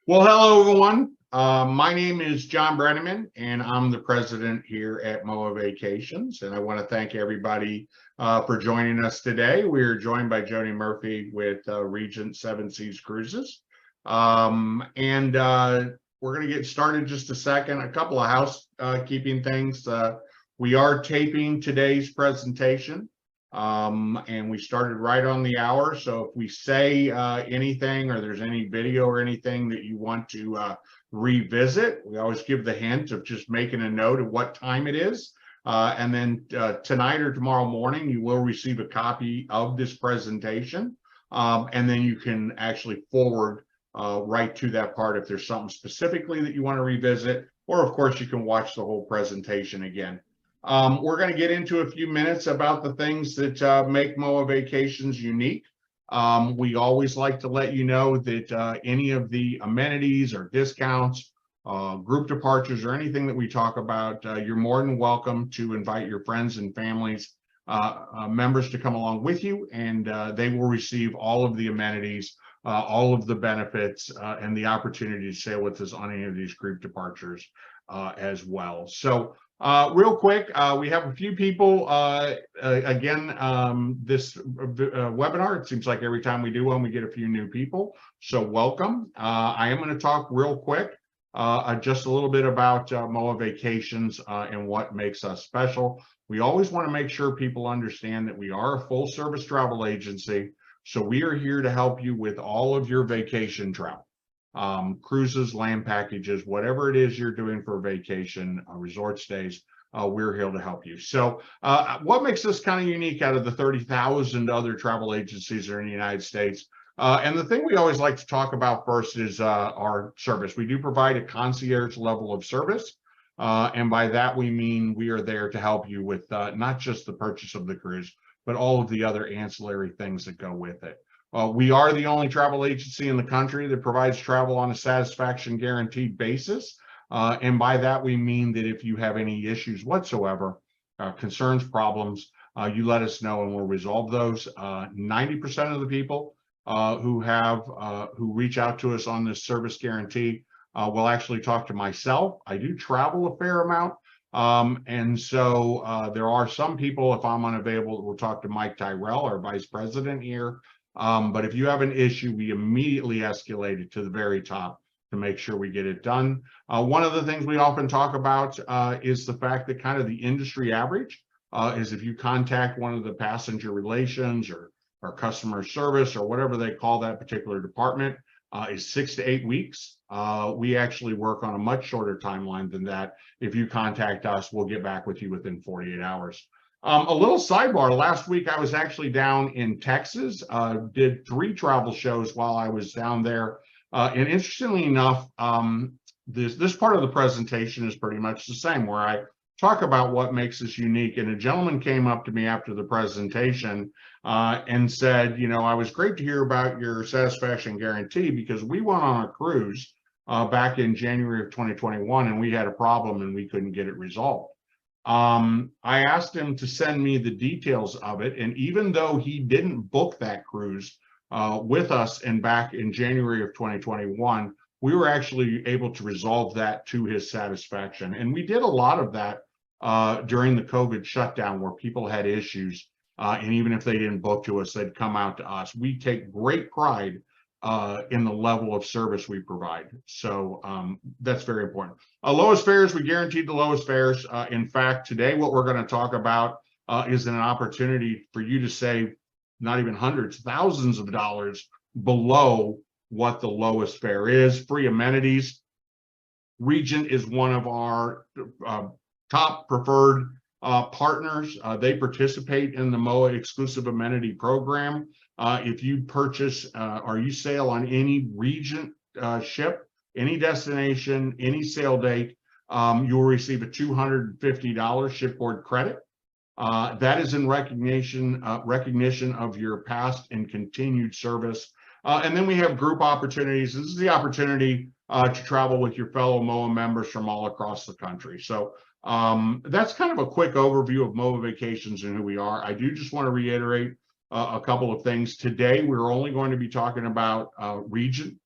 Well, hello, everyone. My name is John Brenneman, and I'm the president here at MOAA Vacations. And I want to thank everybody for joining us today. We are joined by Jodi Murphy with Regent Seven Seas Cruises. We're going to get started in just a second. A couple of housekeeping things. We are taping today's presentation. And we started right on the hour. So if we say anything or there's any video or anything that you want to revisit, we always give the hint of just making a note of what time it is. And then tonight or tomorrow morning, you will receive a copy of this presentation. And then you can actually forward right to that part if there's something specifically that you want to revisit, or of course you can watch the whole presentation again. We're going to get into a few minutes about the things that make MOAA Vacations unique. We always like to let you know that any of the amenities or discounts, group departures, or anything that we talk about, you're more than welcome to invite your friends and families, members to come along with you, and they will receive all of the amenities, all of the benefits, and the opportunity to sail with us on any of these group departures as well. So real quick, we have a few people, again, this webinar, it seems like every time we do one, we get a few new people. So welcome. I am going to talk real quick, just a little bit about MOAA Vacations and what makes us special. We always want to make sure people understand that we are a full service travel agency. So we are here to help you with all of your vacation travel. Cruises, land packages, whatever it is you're doing for a vacation, resort stays, we're here to help you. So what makes us kind of unique out of the 30,000 other travel agencies that are in the United States? And the thing we always like to talk about first is our service. We do provide a concierge level of service. And by that, we mean we are there to help you with not just the purchase of the cruise, but all of the other ancillary things that go with it. We are the only travel agency in the country that provides travel on a satisfaction guaranteed basis. And by that, we mean that if you have any issues whatsoever, concerns, problems, you let us know and we'll resolve those. 90% of the people who reach out to us on this service guarantee will actually talk to myself. I do travel a fair amount. And so there are some people, if I'm unavailable, we'll talk to Mike Tyrell, our vice president here. But if you have an issue, we immediately escalate it to the very top to make sure we get it done. One of the things we often talk about is the fact that kind of the industry average is if you contact one of the passenger relations or customer service or whatever they call that particular department, is 6 to 8 weeks. We actually work on a much shorter timeline than that. If you contact us, we'll get back with you within 48 hours. A little sidebar, last week I was actually down in Texas, did 3 travel shows while I was down there. And interestingly enough, this part of the presentation is pretty much the same, where I talk about what makes us unique. And a gentleman came up to me after the presentation and said, you know, I was great to hear about your satisfaction guarantee because we went on a cruise back in January of 2021 and we had a problem and we couldn't get it resolved. I asked him to send me the details of it. And even though he didn't book that cruise with us and back in January of 2021, we were actually able to resolve that to his satisfaction. And we did a lot of that during the COVID shutdown where people had issues. And even if they didn't book to us, they'd come out to us. We take great pride in the level of service we provide. So that's very important. Lowest fares, we guaranteed the lowest fares. In fact, today what we're going to talk about is an opportunity for you to save not even hundreds, thousands of dollars below what the lowest fare is. Free amenities. Regent is one of our top preferred partners. They participate in the MOAA exclusive amenity program. If you purchase or you sail on any Regent ship, any destination, any sail date, you will receive a $250 shipboard credit. That is in recognition of your past and continued service. And then we have group opportunities. This is the opportunity to travel with your fellow MOAA members from all across the country. So that's kind of a quick overview of MOAA Vacations and who we are. I do just want to reiterate a couple of things. Today, we're only going to be talking about Regent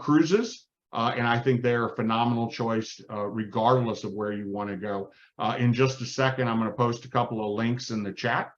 cruises. And I think they're a phenomenal choice, regardless of where you want to go. In just a second, I'm going to post a couple of links in the chat.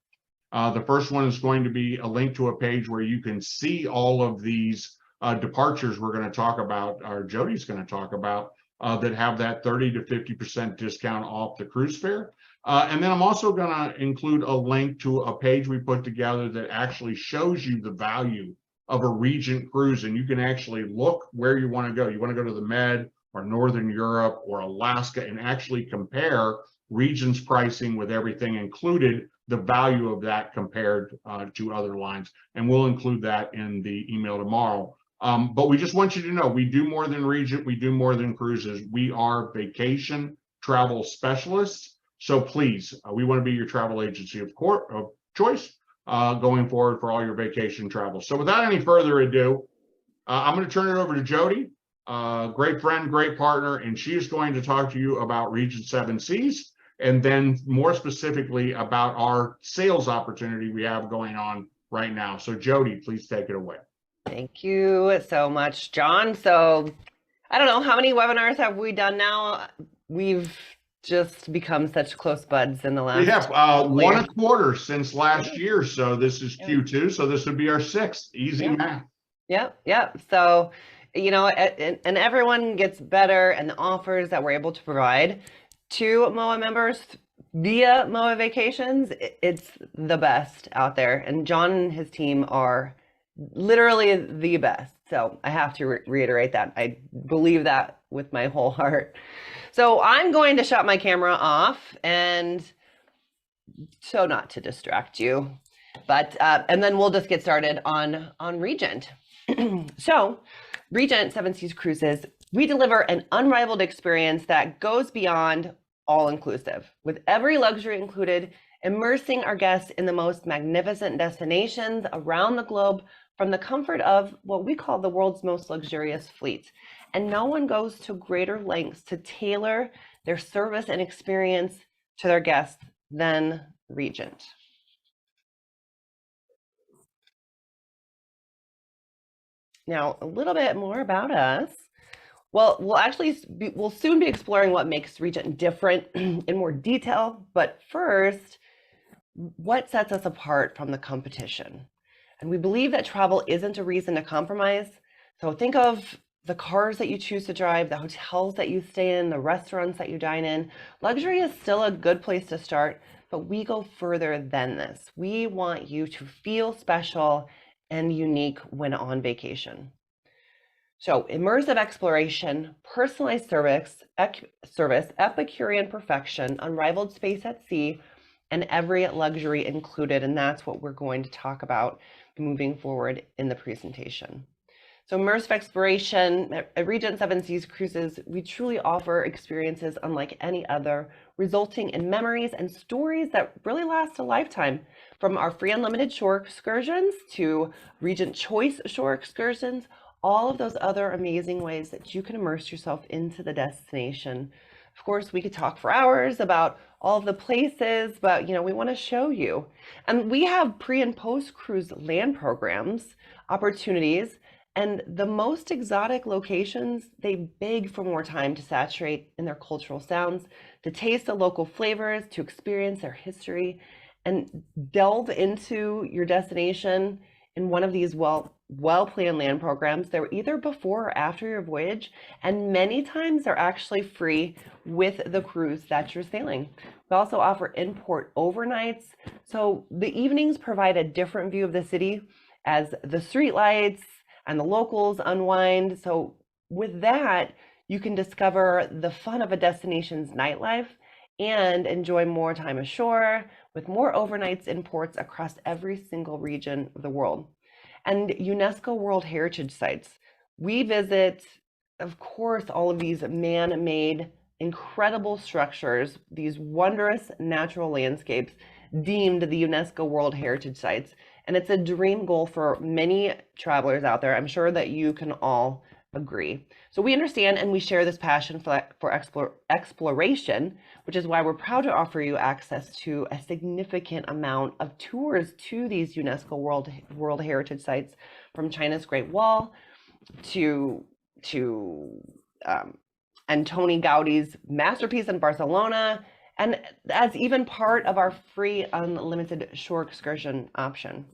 The first one is going to be a link to a page where you can see all of these departures we're going to talk about, or Jodi's going to talk about, that have that 30 to 50% discount off the cruise fare. And then I'm also going to include a link to a page we put together that actually shows you the value of a Regent cruise, and you can actually look where you want to go. You want to go to the Med or Northern Europe or Alaska and actually compare Regent's pricing with everything included, the value of that compared to other lines. And we'll include that in the email tomorrow. But we just want you to know, we do more than Regent, we do more than cruises. We are vacation travel specialists. So please, we want to be your travel agency of choice going forward for all your vacation travel. So without any further ado, I'm going to turn it over to Jodi, great friend, great partner, and she is going to talk to you about Regent Seven Seas, and then more specifically about our sales opportunity we have going on right now. So Jodi, please take it away. Thank you so much, John. So I don't know, how many webinars have we done now? We've just become such close buds in the last. We have one a quarter since last year. So this is Q2. So this would be our 6th. Easy math. Yep. So, you know, and everyone gets better, and the offers that we're able to provide to MOAA members via MOAA Vacations, it's the best out there. And John and his team are literally the best. So I have to reiterate that. I believe that with my whole heart. So I'm going to shut my camera off, and so not to distract you, but and then we'll just get started on Regent. So Regent Seven Seas Cruises, we deliver an unrivaled experience that goes beyond all-inclusive, with every luxury included, immersing our guests in the most magnificent destinations around the globe from the comfort of what we call the world's most luxurious fleet. And no one goes to greater lengths to tailor their service and experience to their guests than Regent. Now, a little bit more about us. Well, we'll soon be exploring what makes Regent different in more detail. But first, what sets us apart from the competition? And we believe that travel isn't a reason to compromise. So think of the cars that you choose to drive, the hotels that you stay in, the restaurants that you dine in. Luxury is still a good place to start, but we go further than this. We want you to feel special and unique when on vacation. So immersive exploration, personalized service, Epicurean perfection, unrivaled space at sea, and every luxury included. And that's what we're going to talk about moving forward in the presentation. So immersive exploration at Regent Seven Seas Cruises, we truly offer experiences unlike any other, resulting in memories and stories that really last a lifetime. From our free unlimited shore excursions to Regent Choice shore excursions, all of those other amazing ways that you can immerse yourself into the destination. Of course, we could talk for hours about all of the places, but we want to show you. And we have pre and post cruise land programs, opportunities, and the most exotic locations, they beg for more time to saturate in their cultural sounds, to taste the local flavors, to experience their history, and delve into your destination in one of these well-planned land programs. They're either before or after your voyage, and many times they're actually free with the cruise that you're sailing. We also offer in-port overnights, so the evenings provide a different view of the city as the street lights and the locals unwind. So with that, you can discover the fun of a destination's nightlife and enjoy more time ashore with more overnights in ports across every single region of the world. And UNESCO World Heritage Sites. We visit, of course, all of these man-made incredible structures, these wondrous natural landscapes deemed the UNESCO World Heritage Sites. And it's a dream goal for many travelers out there. I'm sure that you can all agree. So we understand and we share this passion for exploration, which is why we're proud to offer you access to a significant amount of tours to these UNESCO World Heritage Sites, from China's Great Wall to to Antoni Gaudi's masterpiece in Barcelona, and as even part of our free unlimited shore excursion option.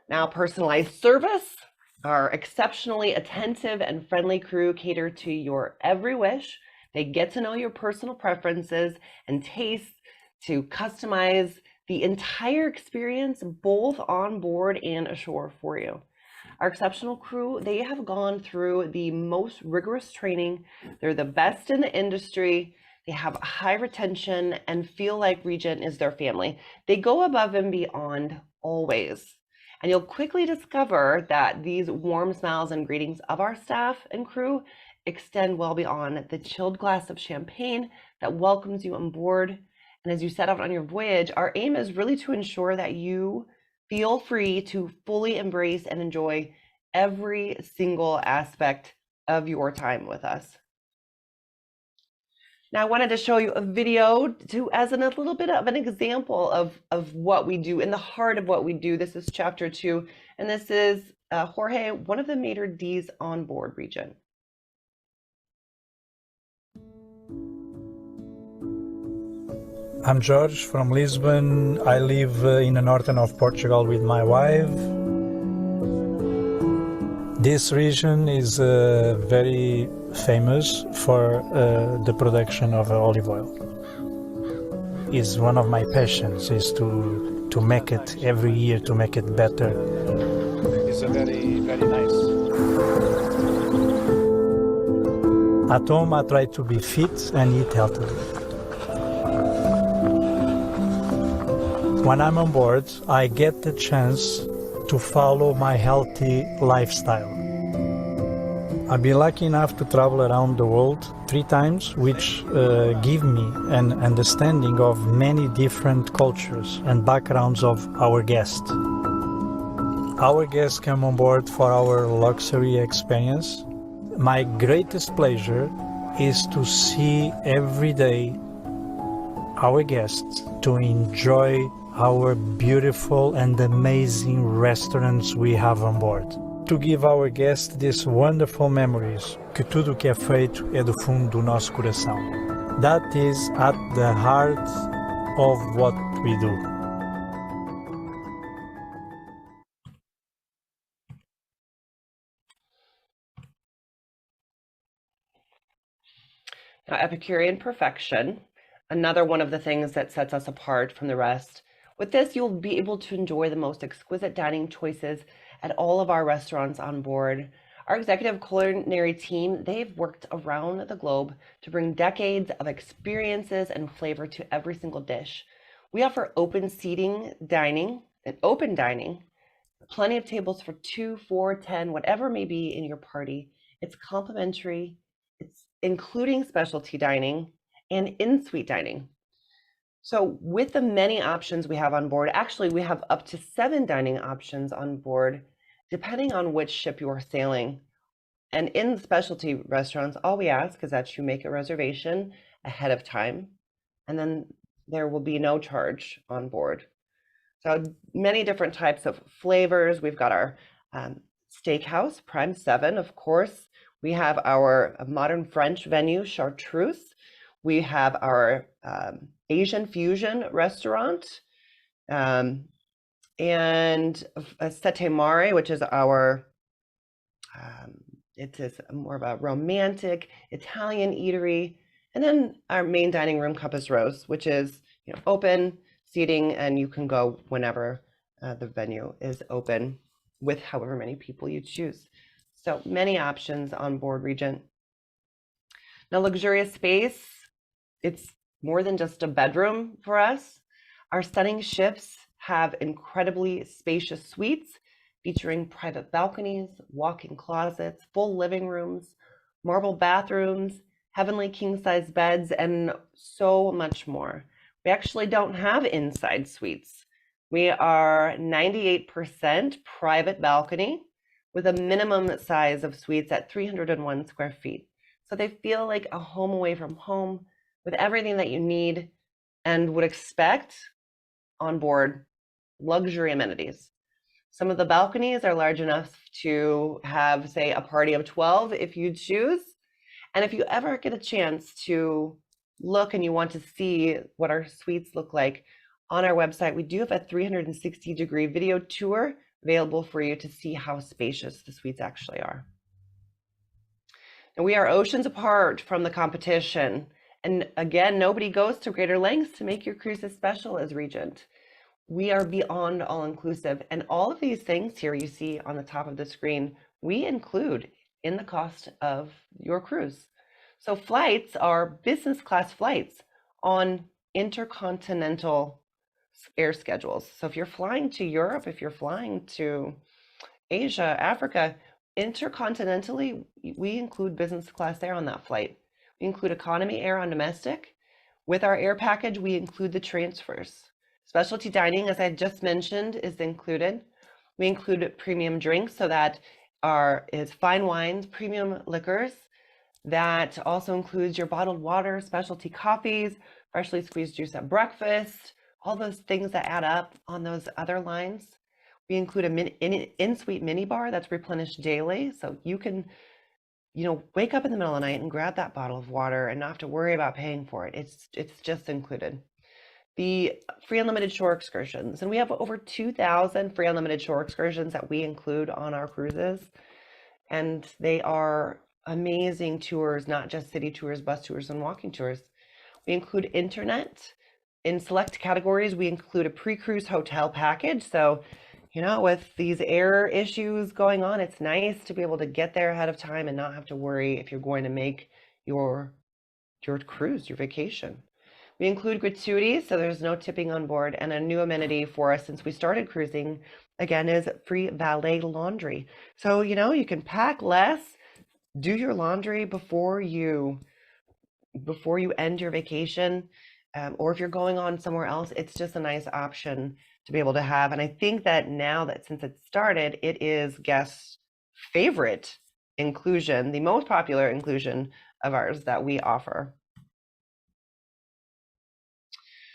Now, personalized service. Our exceptionally attentive and friendly crew cater to your every wish. They get to know your personal preferences and tastes to customize the entire experience, both on board and ashore for you. Our exceptional crew, they have gone through the most rigorous training. They're the best in the industry. They have high retention and feel like Regent is their family. They go above and beyond always. And you'll quickly discover that these warm smiles and greetings of our staff and crew extend well beyond the chilled glass of champagne that welcomes you on board. And as you set out on your voyage, our aim is really to ensure that you feel free to fully embrace and enjoy every single aspect of your time with us. Now, I wanted to show you a video as a little bit of an example of what we do, in the heart of what we do. This is chapter 2, and this is Jorge, one of the maitre d's on board Regent. I'm George from Lisbon. I live in the northern of Portugal with my wife. This region is very famous for the production of olive oil. It's one of my passions, is to make it every year, to make it better. It's a very, very nice. At home, I try to be fit and eat healthily. When I'm on board, I get the chance to follow my healthy lifestyle. I've been lucky enough to travel around the world 3 times, which give me an understanding of many different cultures and backgrounds of our guests. Our guests come on board for our luxury experience. My greatest pleasure is to see every day our guests to enjoy our beautiful and amazing restaurants we have on board. To give our guests these wonderful memories, que tudo que é feito é do fundo do nosso coração. That is at the heart of what we do. Now, Epicurean perfection, another one of the things that sets us apart from the rest. With this, you'll be able to enjoy the most exquisite dining choices at all of our restaurants on board. Our executive culinary team, they've worked around the globe to bring decades of experiences and flavor to every single dish. We offer open seating dining and open dining, plenty of tables for 2, 4, 10, whatever may be in your party. It's complimentary, it's including specialty dining and in-suite dining. So with the many options we have on board, actually we have up to 7 dining options on board, depending on which ship you're sailing. And in specialty restaurants, all we ask is that you make a reservation ahead of time, and then there will be no charge on board. So many different types of flavors. We've got our steakhouse, Prime 7, of course. We have our modern French venue, Chartreuse. We have our Asian fusion restaurant, and a Sette Mare, which is our, it is more of a romantic Italian eatery. And then our main dining room, Compass Rose, which is open seating, and you can go whenever the venue is open with however many people you choose. So many options on board Regent. Now, luxurious space, it's more than just a bedroom for us. Our stunning ships have incredibly spacious suites featuring private balconies, walk-in closets, full living rooms, marble bathrooms, heavenly king-size beds, and so much more. We actually don't have inside suites. We are 98% private balcony with a minimum size of suites at 301 square feet. So they feel like a home away from home with everything that you need and would expect on board luxury amenities. Some of the balconies are large enough to have, say, a party of 12 if you choose. And if you ever get a chance to look and you want to see what our suites look like, on our website, we do have a 360-degree video tour available for you to see how spacious the suites actually are. And we are oceans apart from the competition. And again, nobody goes to greater lengths to make your cruises special as Regent. We are beyond all-inclusive. And all of these things here you see on the top of the screen, we include in the cost of your cruise. So flights are business class flights on intercontinental air schedules. So if you're flying to Europe, if you're flying to Asia, Africa, intercontinentally, we include business class air on that flight. We include economy air on domestic. With our air package, we include the transfers. Specialty dining, as I just mentioned, is included. We include premium drinks, so that is fine wines, premium liquors. That also includes your bottled water, specialty coffees, freshly squeezed juice at breakfast, all those things that add up on those other lines. We include an in-suite mini bar that's replenished daily, so you can, wake up in the middle of the night and grab that bottle of water and not have to worry about paying for it. It's just included. The free unlimited shore excursions, and we have over 2,000 free unlimited shore excursions that we include on our cruises, and they are amazing tours, not just city tours, bus tours, and walking tours. We include internet. In select categories, we include a pre-cruise hotel package. So, with these air issues going on, it's nice to be able to get there ahead of time and not have to worry if you're going to make your cruise, your vacation. We include gratuities, so there's no tipping on board, and a new amenity for us since we started cruising, again, is free valet laundry. So, you can pack less, do your laundry before you end your vacation. Or if you're going on somewhere else, it's just a nice option to be able to have. And I think that now that since it started, it is guests' favorite inclusion, the most popular inclusion of ours that we offer.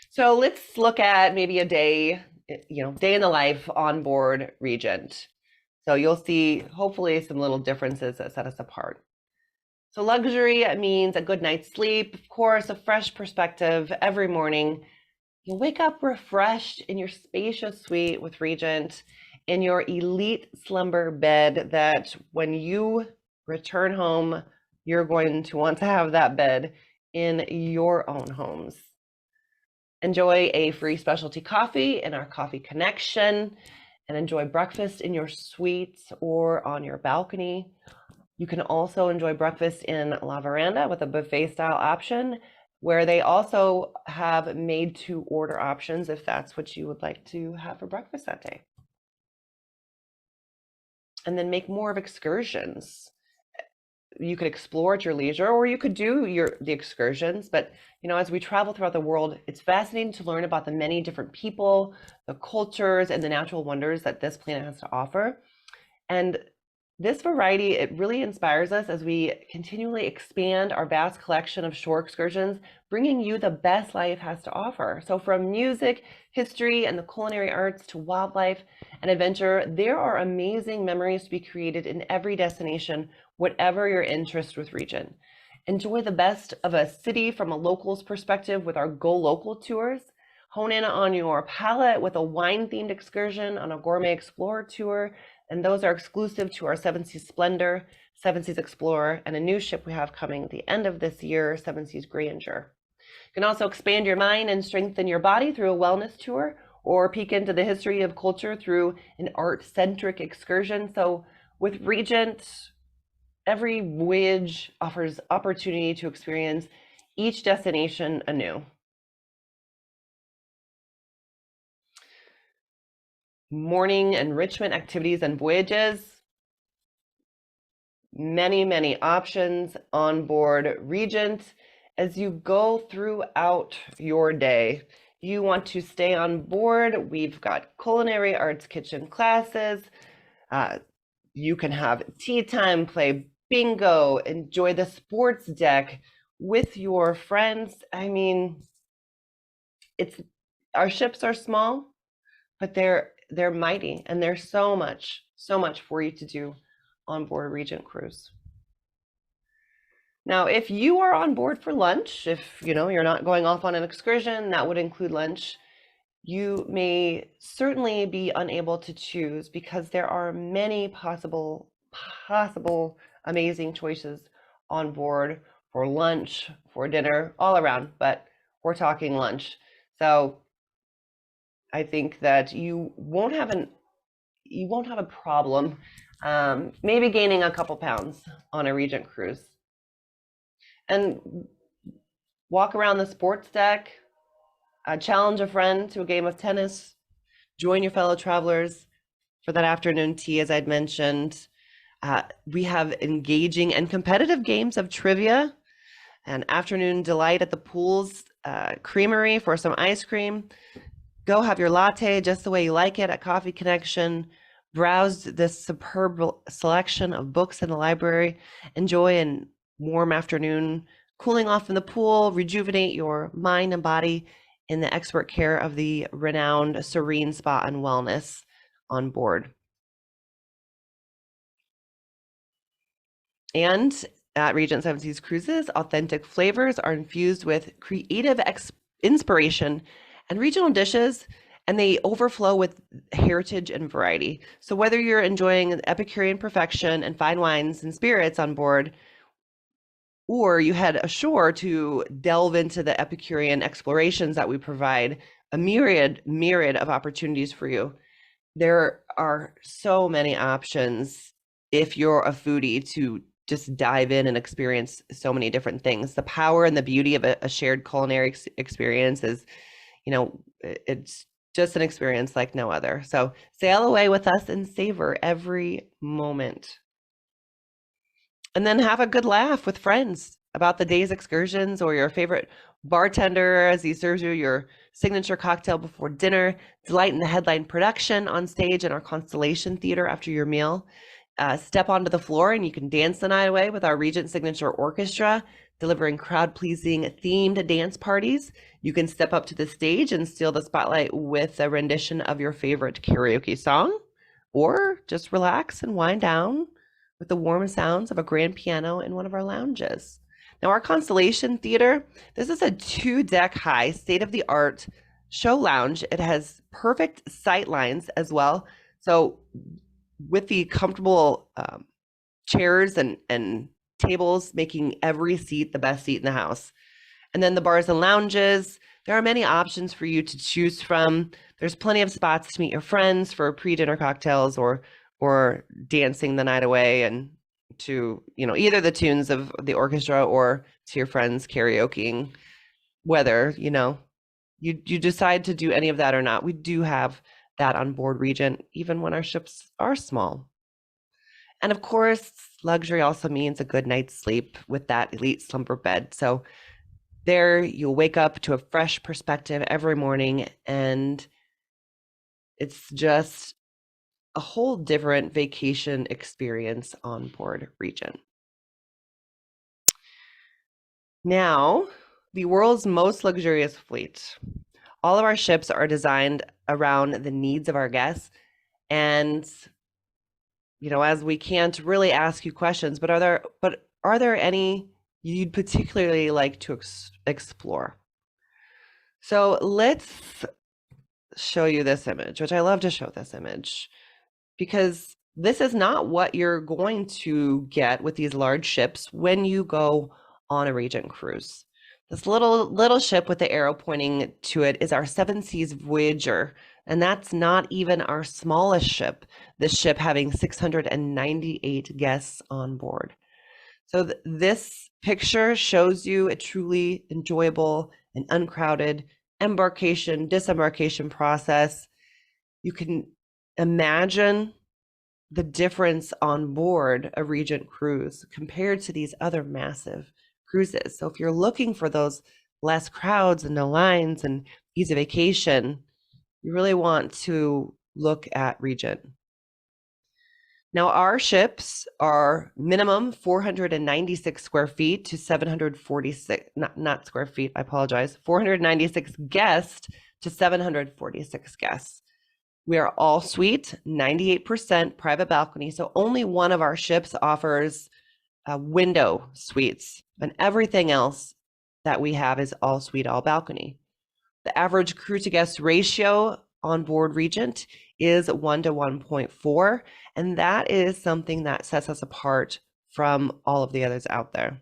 So let's look at maybe a day, day in the life on board Regent. So you'll see hopefully some little differences that set us apart. So luxury means a good night's sleep, of course, a fresh perspective every morning. You'll wake up refreshed in your spacious suite with Regent, in your elite slumber bed that when you return home, you're going to want to have that bed in your own homes. Enjoy a free specialty coffee in our Coffee Connection, and enjoy breakfast in your suite or on your balcony. You can also enjoy breakfast in La Veranda with a buffet style option, where they also have made to order options if that's what you would like to have for breakfast that day. And then make more of excursions. You could explore at your leisure, or you could do the excursions, but as we travel throughout the world, it's fascinating to learn about the many different people, the cultures, and the natural wonders that this planet has to offer. And this variety, it really inspires us as we continually expand our vast collection of shore excursions, bringing you the best life has to offer. So from music, history, and the culinary arts to wildlife and adventure, there are amazing memories to be created in every destination, whatever your interest with Regent. Enjoy the best of a city from a local's perspective with our Go Local tours. Hone in on your palate with a wine-themed excursion on a Gourmet Explorer tour. And those are exclusive to our Seven Seas Splendor, Seven Seas Explorer, and a new ship we have coming at the end of this year, Seven Seas Grandeur. You can also expand your mind and strengthen your body through a wellness tour, or peek into the history of culture through an art-centric excursion. So with Regent, every voyage offers opportunity to experience each destination anew. Morning enrichment activities and voyages. Many options on board Regent. As you go throughout your day, you want to stay on board. We've got culinary arts kitchen classes. You can have tea time, play bingo, enjoy the sports deck with your friends. Our ships are small, but they're they're mighty, and there's so much for you to do on board a Regent cruise. Now, if you are on board for lunch, if you're not going off on an excursion, that would include lunch, you may certainly be unable to choose because there are many possible amazing choices on board for lunch, for dinner, all around, but we're talking lunch. So I think that you won't have a problem maybe gaining a couple pounds on a Regent cruise. And walk around the sports deck, challenge a friend to a game of tennis, join your fellow travelers for that afternoon tea, as I'd mentioned. We have engaging and competitive games of trivia, an afternoon delight at the pool's creamery for some ice cream. Go have your latte just the way you like it at Coffee Connection. Browse this superb selection of books in the library. Enjoy an warm afternoon, cooling off in the pool, rejuvenate your mind and body in the expert care of the renowned Serene Spa and Wellness on board. And at Regent Seven Seas Cruises, authentic flavors are infused with creative inspiration and regional dishes, and they overflow with heritage and variety. So whether you're enjoying Epicurean perfection and fine wines and spirits on board, or you head ashore to delve into the Epicurean explorations that we provide, a myriad of opportunities for you. There are so many options if you're a foodie to just dive in and experience so many different things. The power and the beauty of a shared culinary experience is, it's just an experience like no other. So sail away with us and savor every moment. And then have a good laugh with friends about the day's excursions or your favorite bartender as he serves you your signature cocktail before dinner. Delight in the headline production on stage in our Constellation Theater after your meal. Step onto the floor and you can dance the night away with our Regent Signature Orchestra, delivering crowd-pleasing themed dance parties. You can step up to the stage and steal the spotlight with a rendition of your favorite karaoke song, or just relax and wind down with the warm sounds of a grand piano in one of our lounges. Now, our Constellation Theater, this is a 2-deck high, state-of-the-art show lounge. It has perfect sight lines as well. So with the comfortable chairs and tables, making every seat the best seat in the house. And then the bars and lounges, there are many options for you to choose from. There's plenty of spots to meet your friends for pre-dinner cocktails or dancing the night away, and to either the tunes of the orchestra or to your friends karaokeing. Whether you decide to do any of that or not, we do have that on board Regent, even when our ships are small. And of course, luxury also means a good night's sleep with that elite slumber bed. So there you'll wake up to a fresh perspective every morning, and it's just a whole different vacation experience on board Regent. Now, the world's most luxurious fleet. All of our ships are designed around the needs of our guests. And, as we can't really ask you questions, but are there any you'd particularly like to explore? So let's show you this image, which I love to show this image, because this is not what you're going to get with these large ships when you go on a Regent cruise. This little ship with the arrow pointing to it is our Seven Seas Voyager, and that's not even our smallest ship, this ship having 698 guests on board. So this picture shows you a truly enjoyable and uncrowded embarkation, disembarkation process. You can imagine the difference on board a Regent cruise compared to these other massive cruises. So if you're looking for those less crowds and no lines and easy vacation, you really want to look at Regent. Now, our ships are minimum 496 square feet to 746, not square feet, I apologize, 496 guests to 746 guests. We are all suite, 98% private balcony. So only one of our ships offers window suites, and everything else that we have is all suite, all balcony. The average crew to guest ratio on board Regent is 1 to 1.4, and that is something that sets us apart from all of the others out there.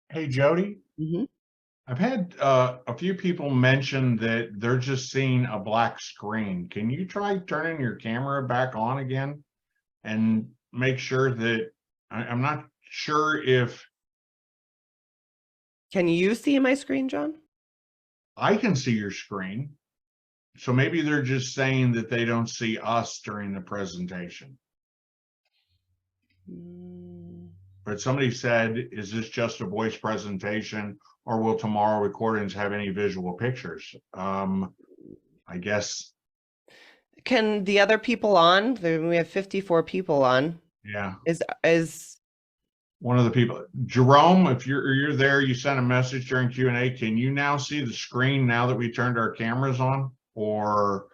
Hey, Jodi, Mm-hmm. I've had a few people mention that they're just seeing a black screen. Can you try turning your camera back on again and make sure that I'm not sure if Can you see my screen, John? I can see your screen. So maybe they're just saying that they don't see us during the presentation. But somebody said, is this just a voice presentation, or will tomorrow recordings have any visual pictures? I guess. Can the other people on? We have 54 people on. Yeah. Is One of the people, Jerome, if you're there, you sent a message during Q&A. Can you now see the screen now that we turned our cameras on? Or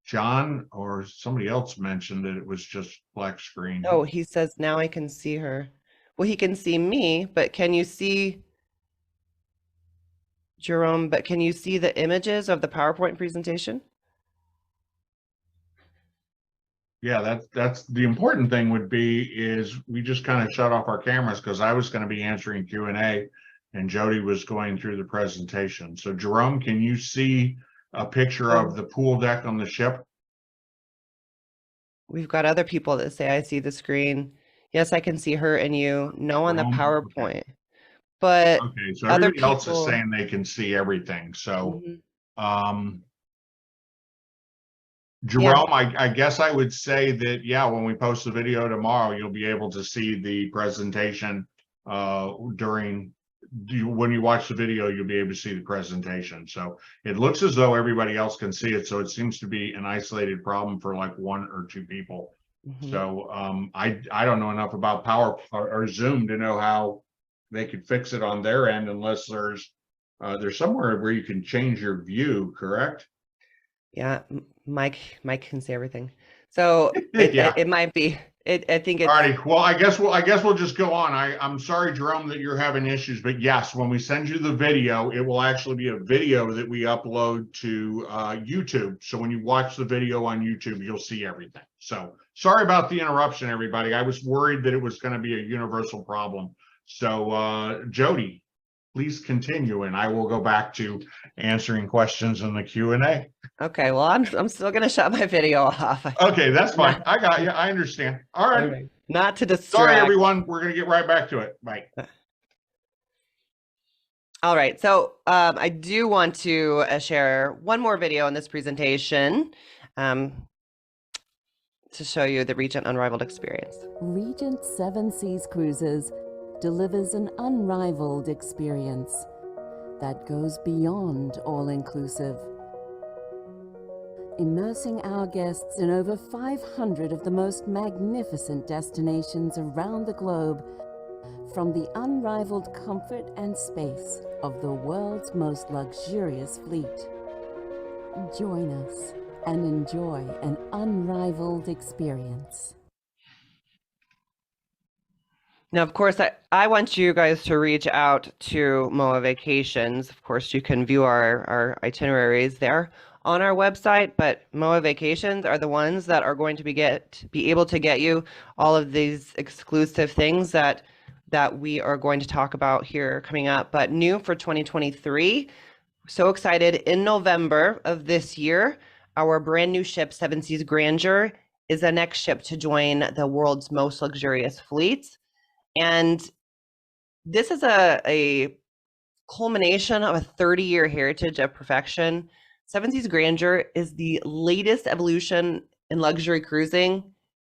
John or somebody else mentioned that it was just black screen. Oh, he says now I can see her. Well, he can see me, but can you see Jerome? But can you see the images of the PowerPoint presentation? Yeah, that's the important thing would be is we just kind of shut off our cameras because I was going to be answering Q&A and Jodi was going through the presentation. So Jerome, can you see a picture of the pool deck on the ship? We've got other people that say I see the screen. Yes, I can see her and you. No on the Jerome? PowerPoint. But Okay, so other everybody else is people- saying they can see everything. So Jerome, I guess I would say that, yeah, when we post the video tomorrow, you'll be able to see the presentation when you watch the video, you'll be able to see the presentation. So it looks as though everybody else can see it. So it seems to be an isolated problem for like 1 or 2 people. So I don't know enough about Power or Zoom to know how they could fix it on their end, unless there's somewhere where you can change your view, correct? Yeah, Mike can see everything. So Yeah. it might be. I think it's All righty. Well, I guess we'll just go on. I'm sorry, Jerome, that you're having issues, but yes, when we send you the video, it will actually be a video that we upload to YouTube. So when you watch the video on YouTube, you'll see everything. So sorry about the interruption, everybody. I was worried that it was going to be a universal problem. So Jodi, please continue, and I will go back to answering questions in the Q&A. Okay. Well, I'm still gonna shut my video off. Okay, that's fine. I got you. I understand. All right. Okay. Not to distract. Sorry, everyone. We're gonna get right back to it. Bye. All right. So I do want to share one more video in this presentation to show you the Regent Unrivaled experience. Regent Seven Seas Cruises delivers an unrivaled experience that goes beyond all-inclusive, immersing our guests in over 500 of the most magnificent destinations around the globe, from the unrivaled comfort and space of the world's most luxurious fleet. Join us and enjoy an unrivaled experience. Now, of course, I want you guys to reach out to MOAA Vacations. Of course, you can view our itineraries there on our website, but MOAA Vacations are the ones that are going to be able to get you all of these exclusive things that we are going to talk about here coming up. But new for 2023, so excited, in November of this year, our brand new ship, Seven Seas Grandeur, is the next ship to join the world's most luxurious fleets. And this is a culmination of a 30-year heritage of perfection. Seven Seas Grandeur is the latest evolution in luxury cruising.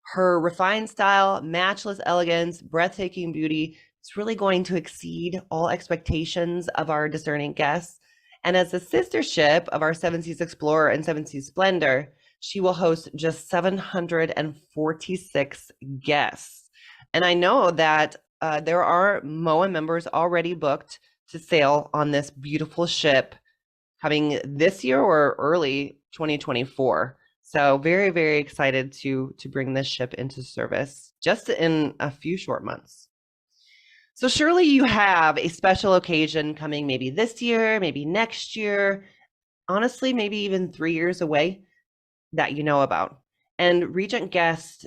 Her refined style, matchless elegance, breathtaking beauty is really going to exceed all expectations of our discerning guests. And as the sister ship of our Seven Seas Explorer and Seven Seas Splendor, she will host just 746 guests. And I know that there are MOAA members already booked to sail on this beautiful ship coming this year or early 2024. So very, very excited to bring this ship into service just in a few short months. So surely you have a special occasion coming maybe this year, maybe next year, honestly, maybe even 3 years away that you know about. And Regent guests,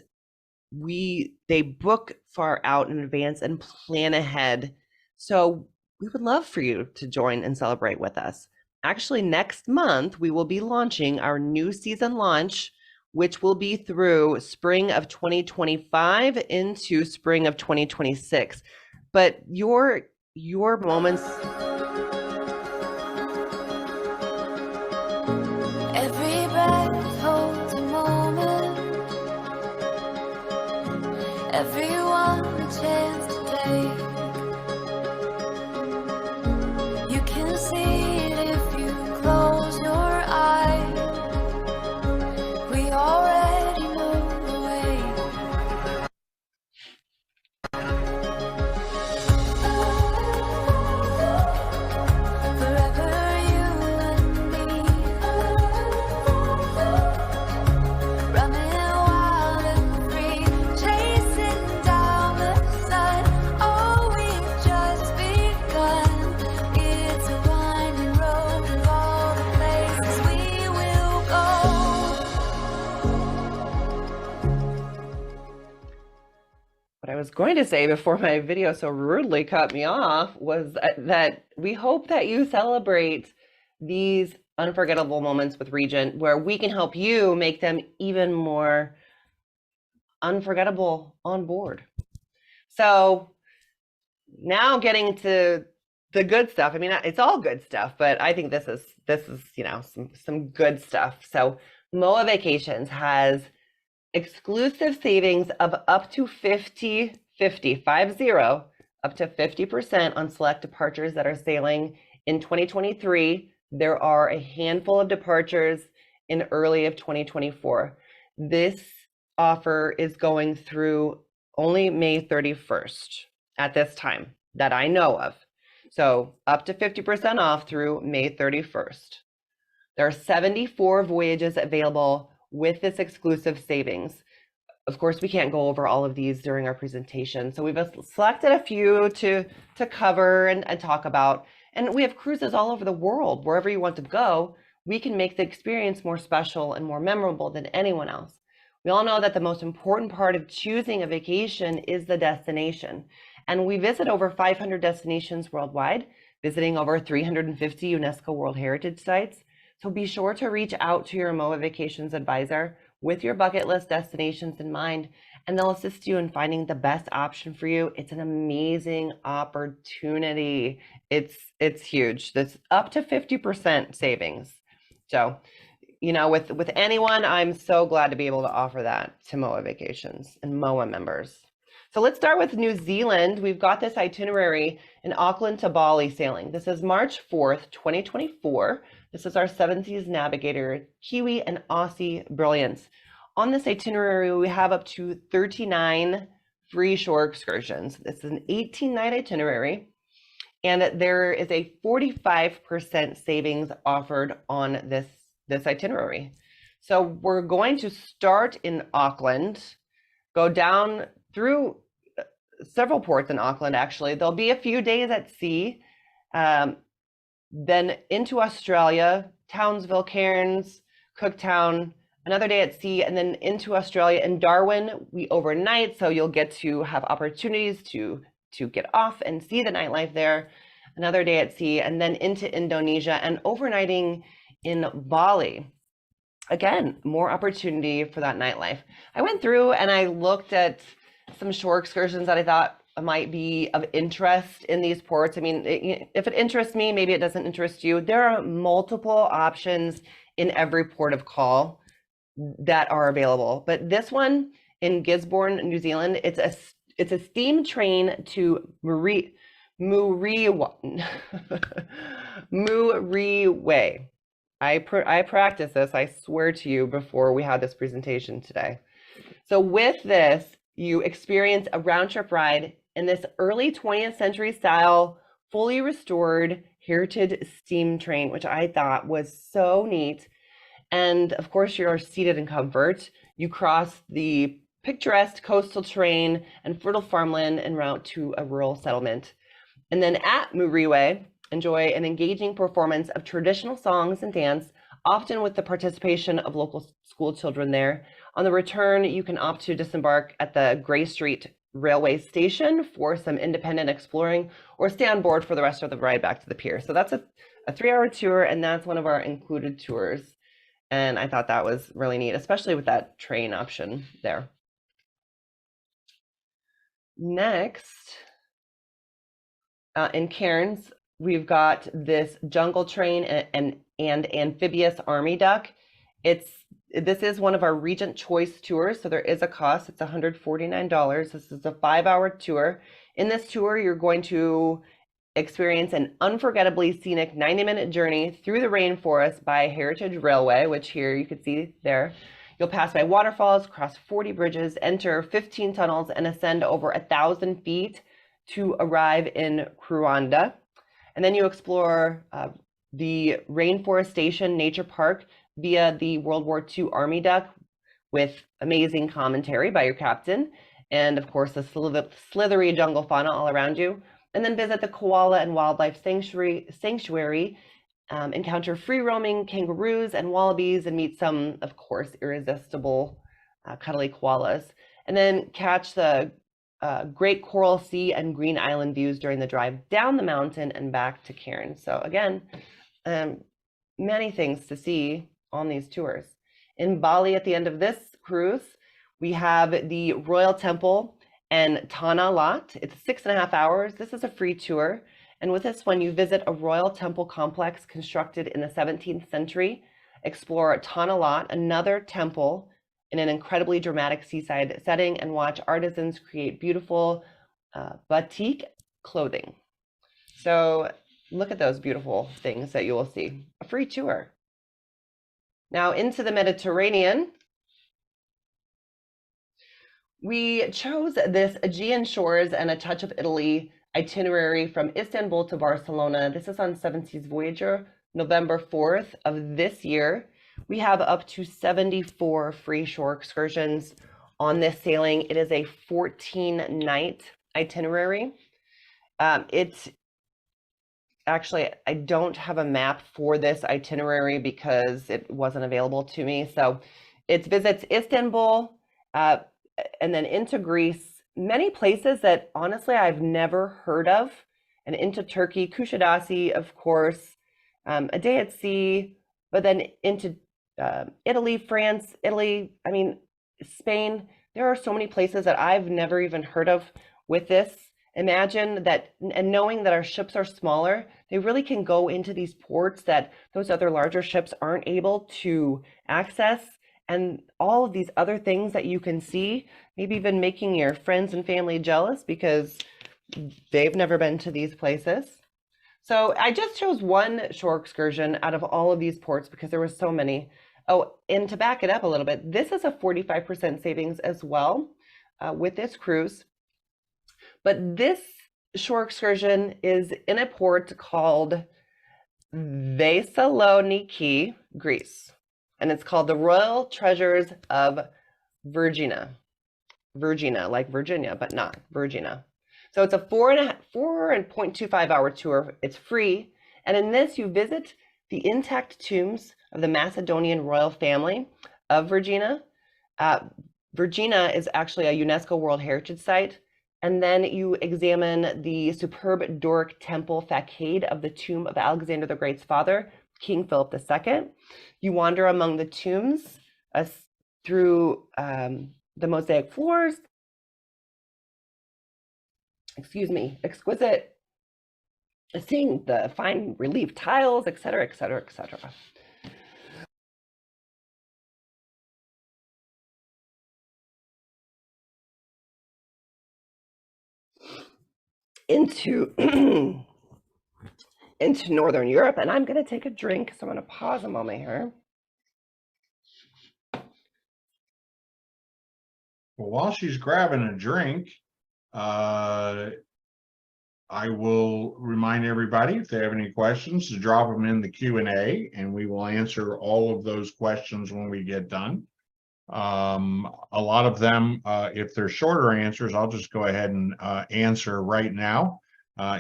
they book far out in advance and plan ahead. So we would love for you to join and celebrate with us. Actually, next month, we will be launching our new season launch, which will be through spring of 2025 into spring of 2026. But your moments. Every breath holds a moment, everyone a chance to take. You can see it if you close your eyes. We already know the way. Forever you and me, running wild and free, chasing down the sun. Oh, we've just begun. It's a winding road of all the places we will go. What I was going to say before my video so rudely cut me off was that we hope that you celebrate these unforgettable moments with Regent, where we can help you make them even more unforgettable on board. So now getting to the good stuff. I mean, it's all good stuff, but I think this is some good stuff. So MOAA Vacations has exclusive savings of up to 50% on select departures that are sailing in 2023. There are a handful of departures in early of 2024. This offer is going through only May 31st at this time that I know of. So up to 50% off through May 31st. There are 74 voyages available with this exclusive savings. Of course, we can't go over all of these during our presentation, so we've selected a few to cover and talk about. And we have cruises all over the world. Wherever you want to go, we can make the experience more special and more memorable than anyone else. We all know that the most important part of choosing a vacation is the destination. And we visit over 500 destinations worldwide, visiting over 350 UNESCO World Heritage Sites. So be sure to reach out to your MOAA Vacations advisor with your bucket list destinations in mind, and they'll assist you in finding the best option for you. It's an amazing opportunity. It's huge. That's up to 50% savings. So, with anyone, I'm so glad to be able to offer that to MOAA Vacations and MOAA members. So let's start with New Zealand. We've got this itinerary in Auckland to Bali sailing. This is March 4th, 2024. This is our Seven Seas Navigator, Kiwi and Aussie Brilliance. On this itinerary, we have up to 39 free shore excursions. This is an 18-night itinerary, and there is a 45% savings offered on this itinerary. So we're going to start in Auckland, go down through several ports in Auckland, actually. There'll be a few days at sea, then into Australia, Townsville, Cairns, Cooktown, another day at sea, and then into Australia. In Darwin, we overnight, so you'll get to have opportunities to get off and see the nightlife there. Another day at sea, and then into Indonesia and overnighting in Bali. Again, more opportunity for that nightlife. I went through and I looked at some shore excursions that I thought might be of interest in these ports. I mean, if it interests me, maybe it doesn't interest you. There are multiple options in every port of call that are available. But this one in Gisborne, New Zealand, it's a steam train to Muriwe. I practiced this, I swear to you, before we had this presentation today. So with this, you experience a round trip ride in this early 20th century style, fully restored heritage steam train, which I thought was so neat. And of course, you're seated in comfort. You cross the picturesque coastal terrain and fertile farmland en route to a rural settlement. And then at Muriwe, enjoy an engaging performance of traditional songs and dance, often with the participation of local school children there. On the return, you can opt to disembark at the Gray Street Railway Station for some independent exploring, or stay on board for the rest of the ride back to the pier. So that's a 3-hour tour, and that's one of our included tours. And I thought that was really neat, especially with that train option there. Next, in Cairns, we've got this jungle train and amphibious army duck. This is one of our Regent Choice tours, so there is a cost. It's $149. This is a 5-hour tour. In this tour, you're going to experience an unforgettably scenic 90-minute journey through the rainforest by Heritage Railway, which here you can see there. You'll pass by waterfalls, cross 40 bridges, enter 15 tunnels, and ascend over 1,000 feet to arrive in Rwanda. And then you explore the Rainforest Station Nature Park via the World War II Army Duck with amazing commentary by your captain. And of course, the slithery jungle fauna all around you. And then visit the Koala and Wildlife Sanctuary, encounter free-roaming kangaroos and wallabies, and meet some, of course, irresistible cuddly koalas. And then catch the great coral sea and green island views during the drive down the mountain and back to Cairns. So again, many things to see on these tours. In Bali, at the end of this cruise, we have the Royal Temple and Tana Lot. It's 6.5 hours. This is a free tour. And with this one, you visit a royal temple complex constructed in the 17th century, explore Tana Lot, another temple in an incredibly dramatic seaside setting, and watch artisans create beautiful batik clothing. So look at those beautiful things that you will see. A free tour. Now into the Mediterranean. We chose this Aegean shores and a touch of Italy itinerary from Istanbul to Barcelona. This is on Seven Seas Voyager, November 4th of this year. We have up to 74 free shore excursions on this sailing. It is a 14-night itinerary. Actually, I don't have a map for this itinerary because it wasn't available to me. So it visits Istanbul and then into Greece, many places that honestly I've never heard of, and into Turkey, Kushadasi, of course, a day at sea, but then into Italy, France, Spain. There are so many places that I've never even heard of with this. Imagine that, and knowing that our ships are smaller, they really can go into these ports that those other larger ships aren't able to access, and all of these other things that you can see, maybe even making your friends and family jealous because they've never been to these places. So I just chose one shore excursion out of all of these ports because there were so many. Oh, and to back it up a little bit, this is a 45% savings as well with this cruise. But this shore excursion is in a port called Thessaloniki, Greece. And it's called the Royal Treasures of Virgina. Virgina, like Virginia, but not Virgina. So it's a 4.25 hour tour. It's free. And in this, you visit the intact tombs of the Macedonian royal family of Virgina. Virgina is actually a UNESCO World Heritage Site. And then you examine the superb Doric temple facade of the tomb of Alexander the Great's father, King Philip II. You wander among the tombs through the mosaic floors. Exquisite, seeing the fine relief tiles, etc., etc., etc. Into Northern Europe, and I'm going to take a drink, so I'm going to pause a moment here. Well, while she's grabbing a drink, I will remind everybody, if they have any questions, to drop them in the Q&A, and we will answer all of those questions when we get done. A lot of them, if they're shorter answers, I'll just go ahead and answer right now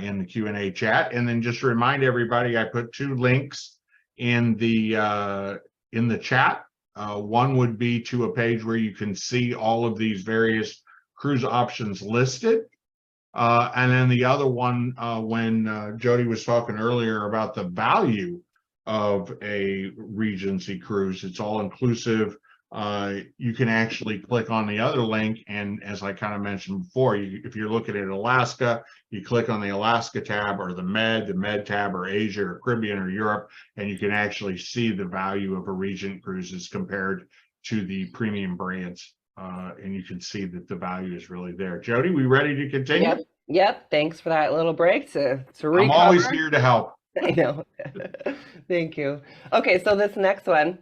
in the Q&A chat. And then just remind everybody, I put 2 links in the chat. One would be to a page where you can see all of these various cruise options listed. And then the other one, when Jodi was talking earlier about the value of a Regency cruise, it's all inclusive. You can actually click on the other link, and as I kind of mentioned before, if you're looking at Alaska, you click on the Alaska tab or the Med tab, or Asia or Caribbean or Europe, and you can actually see the value of a Regent cruises compared to the premium brands. And you can see that the value is really there. Jodi, we ready to continue? Yep. Thanks for that little break to recover. I'm always here to help. I know. Thank you. Okay, so this next one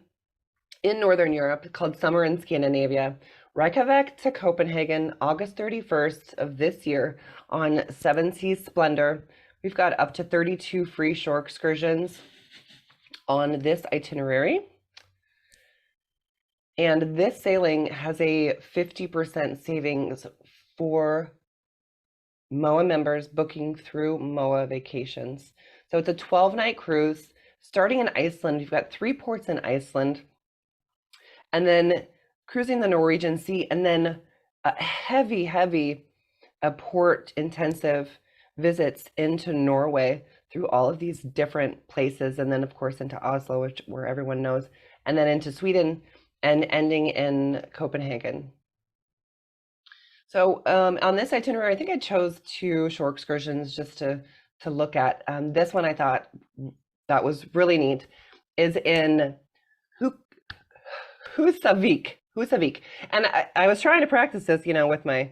in Northern Europe, called Summer in Scandinavia, Reykjavik to Copenhagen, August 31st of this year on Seven Seas Splendor. We've got up to 32 free shore excursions on this itinerary. And this sailing has a 50% savings for MOAA members booking through MOAA Vacations. So it's a 12-night cruise starting in Iceland. You've got 3 ports in Iceland, and then cruising the Norwegian Sea, and then heavy port intensive visits into Norway through all of these different places, and then of course into Oslo, where everyone knows, and then into Sweden, and ending in Copenhagen. So on this itinerary, I think I chose 2 shore excursions just to look at. This one I thought that was really neat is in Husavik. And I was trying to practice this, with my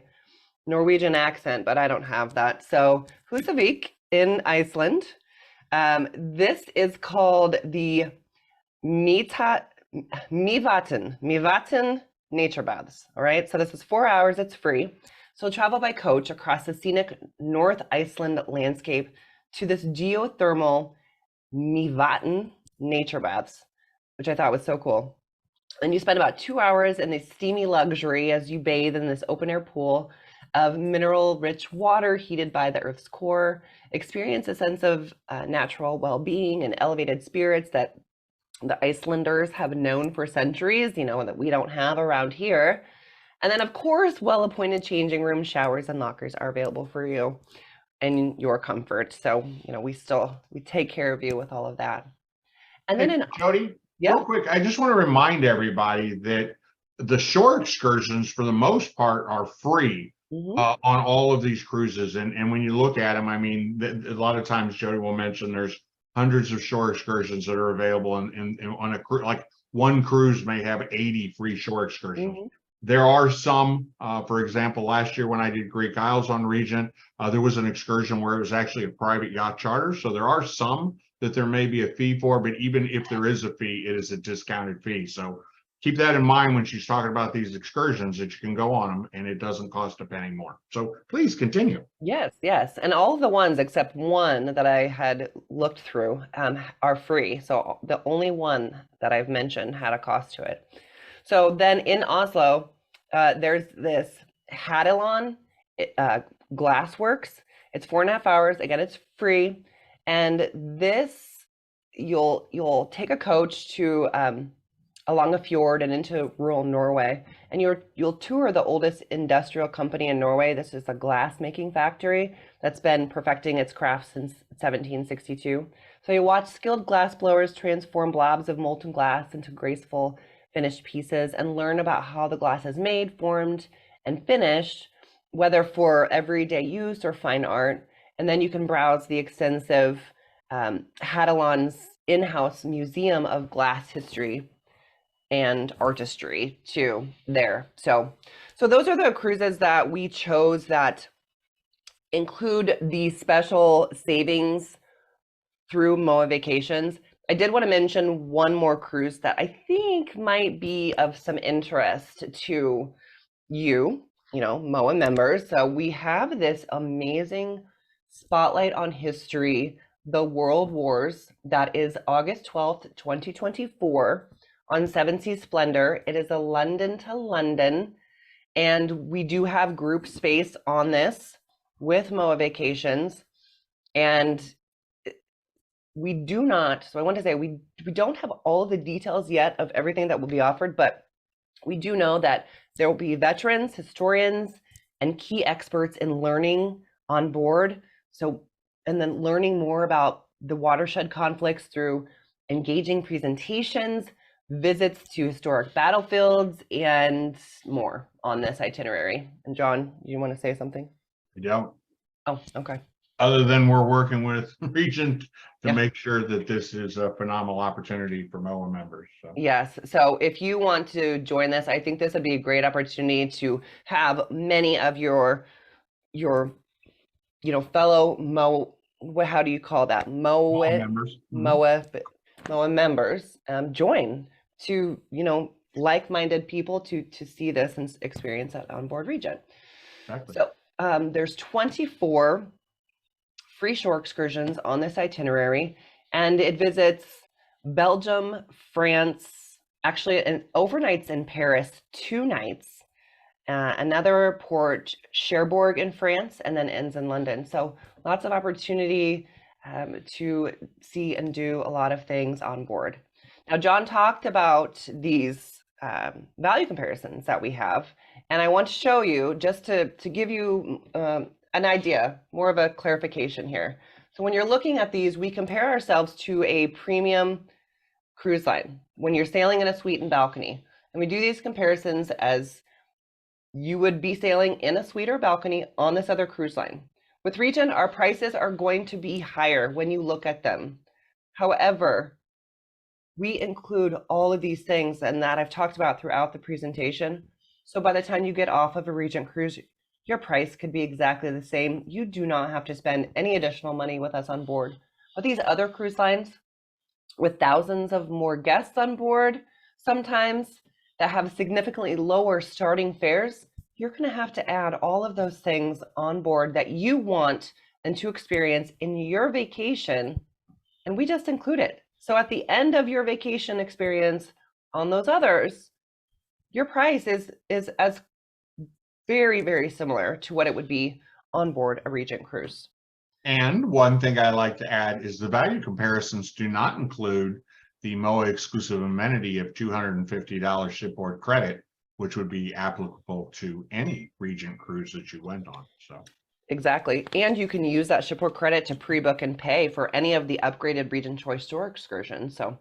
Norwegian accent, but I don't have that. So Husavik in Iceland. This is called the Mývatn nature baths. All right. So this is 4 hours. It's free. So travel by coach across the scenic North Iceland landscape to this geothermal Mývatn nature baths, which I thought was so cool. And you spend about 2 hours in this steamy luxury as you bathe in this open air pool of mineral-rich water heated by the Earth's core. Experience a sense of natural well-being and elevated spirits that the Icelanders have known for centuries, that we don't have around here. And then, of course, well-appointed changing rooms, showers, and lockers are available for you and your comfort. So, we take care of you with all of that. And then Jodi, real quick, I just want to remind everybody that the shore excursions, for the most part, are free on all of these cruises. And when you look at them, I mean, a lot of times Jodi will mention there's hundreds of shore excursions that are available, and on a cruise, like one cruise may have 80 free shore excursions. There are some, for example, last year when I did Greek Isles on Regent, there was an excursion where it was actually a private yacht charter. So there are some that there may be a fee for, but even if there is a fee, it is a discounted fee. So keep that in mind when she's talking about these excursions, that you can go on them and it doesn't cost a penny more. So please continue. Yes. And all of the ones except one that I had looked through are free. So the only one that I've mentioned had a cost to it. So then in Oslo, there's this Hadelon Glassworks. It's 4.5 hours. Again, it's free. And this, you'll take a coach to along a fjord and into rural Norway, and you'll tour the oldest industrial company in Norway. This is a glass making factory that's been perfecting its craft since 1762. So you watch skilled glass blowers transform blobs of molten glass into graceful finished pieces, and learn about how the glass is made, formed, and finished, whether for everyday use or fine art. And then you can browse the extensive Hadelon's in-house museum of glass history and artistry too there. So those are the cruises that we chose that include the special savings through MOAA Vacations. I did want to mention one more cruise that I think might be of some interest to you, MOAA members. So we have this amazing Spotlight on History, The World Wars. That is August 12th, 2024 on Seven Seas Splendor. It is a London to London, and we do have group space on this with MOAA Vacations. And we do not, so I want to say we don't have all the details yet of everything that will be offered, but we do know that there will be veterans, historians, and key experts in learning on board. So, and then learning more about the watershed conflicts through engaging presentations, visits to historic battlefields, and more on this itinerary. And John, you want to say something? I don't. Oh, okay. Other than we're working with Regent to Yeah. make sure that this is a phenomenal opportunity for MOAA members. So. Yes. So if you want to join this, I think this would be a great opportunity to have many of your fellow how do you call that? MOAA members. Mhm. MOAA members join to, like-minded people to see this and experience that on board Regent. Exactly. So there's 24 free shore excursions on this itinerary, and it visits Belgium, France, actually overnights in Paris, 2 nights, another port, Cherbourg in France, and then ends in London. So lots of opportunity to see and do a lot of things on board. Now, John talked about these value comparisons that we have, and I want to show you just to give you an idea, more of a clarification here. So when you're looking at these, we compare ourselves to a premium cruise line when you're sailing in a suite and balcony. And we do these comparisons as you would be sailing in a suite or balcony on this other cruise line. With Regent, our prices are going to be higher when you look at them. However, we include all of these things and that I've talked about throughout the presentation. So by the time you get off of a Regent cruise, your price could be exactly the same. You do not have to spend any additional money with us on board. But these other cruise lines with thousands of more guests on board, sometimes that have significantly lower starting fares, you're going to have to add all of those things on board that you want and to experience in your vacation, and we just include it. So at the end of your vacation experience on those others, your price is as very, very similar to what it would be on board a Regent cruise. And one thing I like to add is the value comparisons do not include the MOAA exclusive amenity of $250 shipboard credit, which would be applicable to any Regent cruise that you went on. So exactly. And you can use that shipboard credit to pre-book and pay for any of the upgraded Regent Choice Tour excursions. So,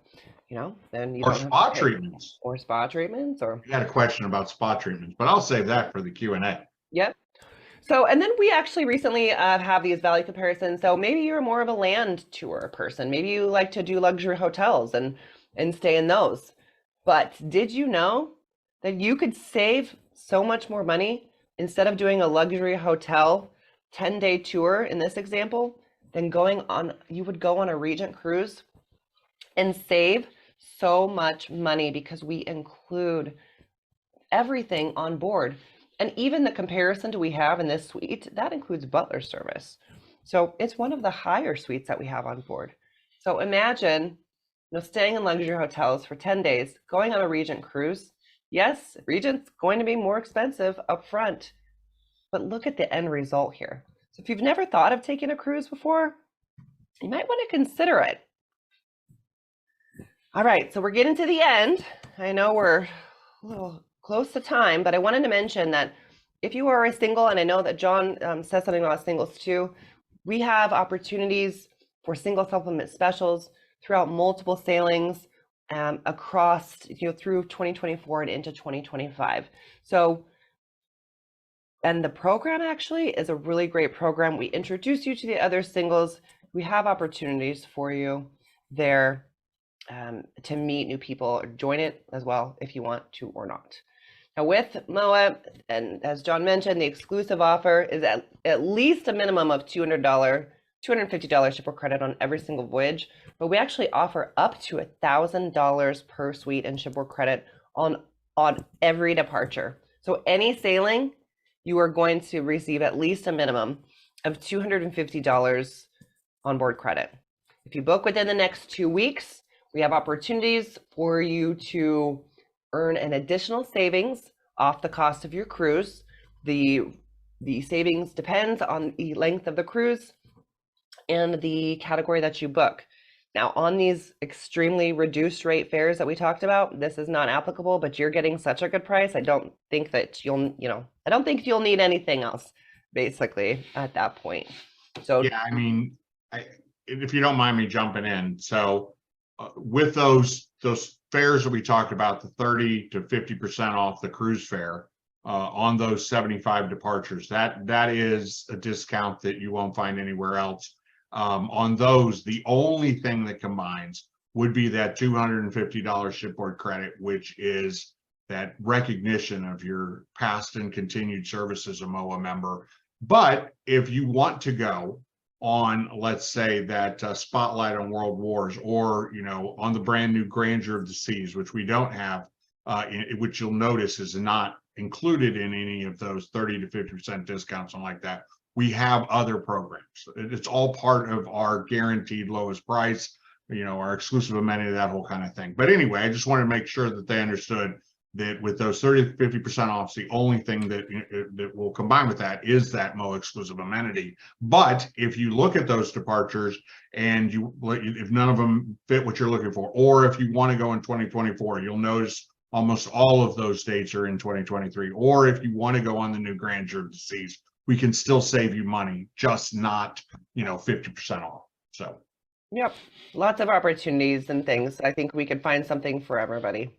then you or don't spa have to pay. treatments. Or spa treatments, or I got a question about spa treatments, but I'll save that for the Q&A. yep. So, and then we actually recently have these value comparisons. So maybe you're more of a land tour person. Maybe you like to do luxury hotels and stay in those. But did you know that you could save so much more money instead of doing a luxury hotel 10-day tour in this example than you would go on a Regent cruise and save so much money because we include everything on board. And even the comparison we have in this suite, that includes butler service. So it's one of the higher suites that we have on board. So imagine, staying in luxury hotels for 10 days, going on a Regent cruise. Yes, Regent's going to be more expensive up front, but look at the end result here. So if you've never thought of taking a cruise before, you might want to consider it. All right, so we're getting to the end. I know we're a little close to time, but I wanted to mention that if you are a single, and I know that John says something about singles too, we have opportunities for single supplement specials throughout multiple sailings across, through 2024 and into 2025. So, and the program actually is a really great program. We introduce you to the other singles. We have opportunities for you there to meet new people, or join it as well if you want to or not. Now with MOAA, and as John mentioned, the exclusive offer is at least a minimum of $250 shipboard credit on every single voyage, but we actually offer up to $1,000 per suite and shipboard credit on every departure. So any sailing, you are going to receive at least a minimum of $250 onboard credit. If you book within the next 2 weeks, we have opportunities for you to earn an additional savings off the cost of your cruise. The savings depends on the length of the cruise and the category that you book. Now, on these extremely reduced rate fares that we talked about, this is not applicable, but you're getting such a good price. I don't think that I don't think you'll need anything else, basically, at that point. So Yeah, I mean, if you don't mind me jumping in, so with those fares that we talked about, the 30 to 50% off the cruise fare on those 75 departures, that is a discount that you won't find anywhere else. On those, the only thing that combines would be that $250 shipboard credit, which is that recognition of your past and continued service as a MOAA member. But if you want to go on, let's say, that spotlight on world wars, or on the brand new Grandeur of the Seas, which we don't have, which you'll notice is not included in any of those 30 to 50% discounts and like that, we have other programs. It's all part of our guaranteed lowest price, our exclusive amenity, that whole kind of thing. But anyway, I just wanted to make sure that they understood that with those 30 to 50% off, the only thing that will combine with that is that MOAA exclusive amenity. But if you look at those departures and if none of them fit what you're looking for, or if you want to go in 2024, you'll notice almost all of those dates are in 2023. Or if you want to go on the new Grandeur of the Seas, we can still save you money, just not 50% off. So yep, lots of opportunities and things. I think we could find something for everybody.